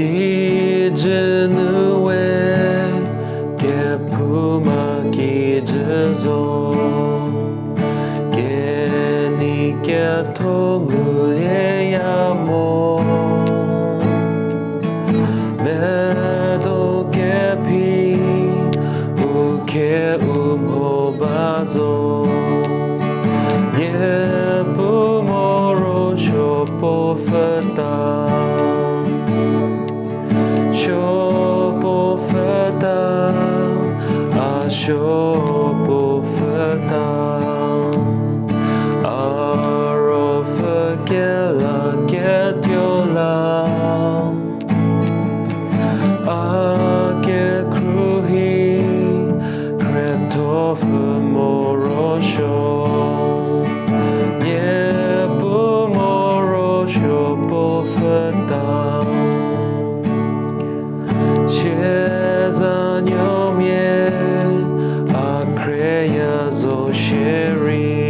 기즈는 왜 개품아 기즈소 개니 개통을 해야 모 매도 개피 우케 호바소 예쁨으로 쇼포프다 쇼포프다 쇼포프다 아로프겔라 게디올라 아게 크루히 크레토프 모로쇼 예쁨으로 쇼포프다 Shezanyomye akreya zosheri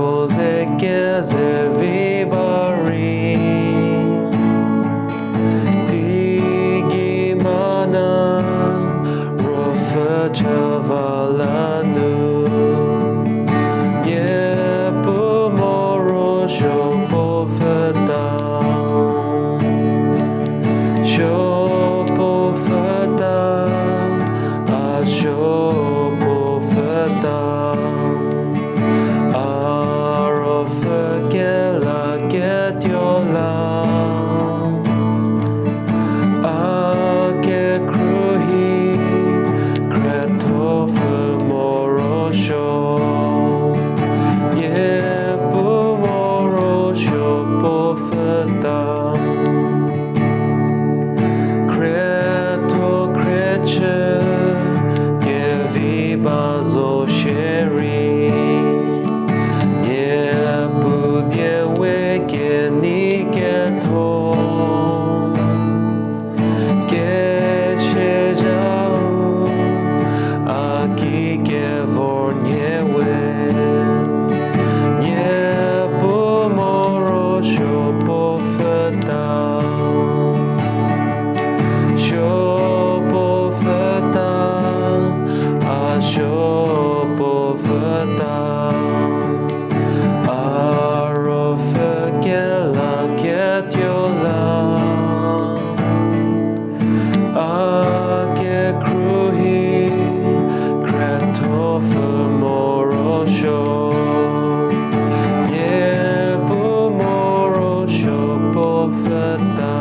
Skozekeze vibari Digimana rofa chavalanu Yepumoro shopofeta Shopofeta Ashopofeta Arofagela Gediola Ake Kruhi Kretofe Morosho Yepumoro Shopofeta Kreto Kreche Gevibazo Sheri Yepudyewe Geniketo Geshejau Aki Gevornyewe Yepumoro Shopofeta Shopofeta Ashopofeta Arofagela Gediola Ake Kruhi Kretofe Morosho Yepumoro Shopofeta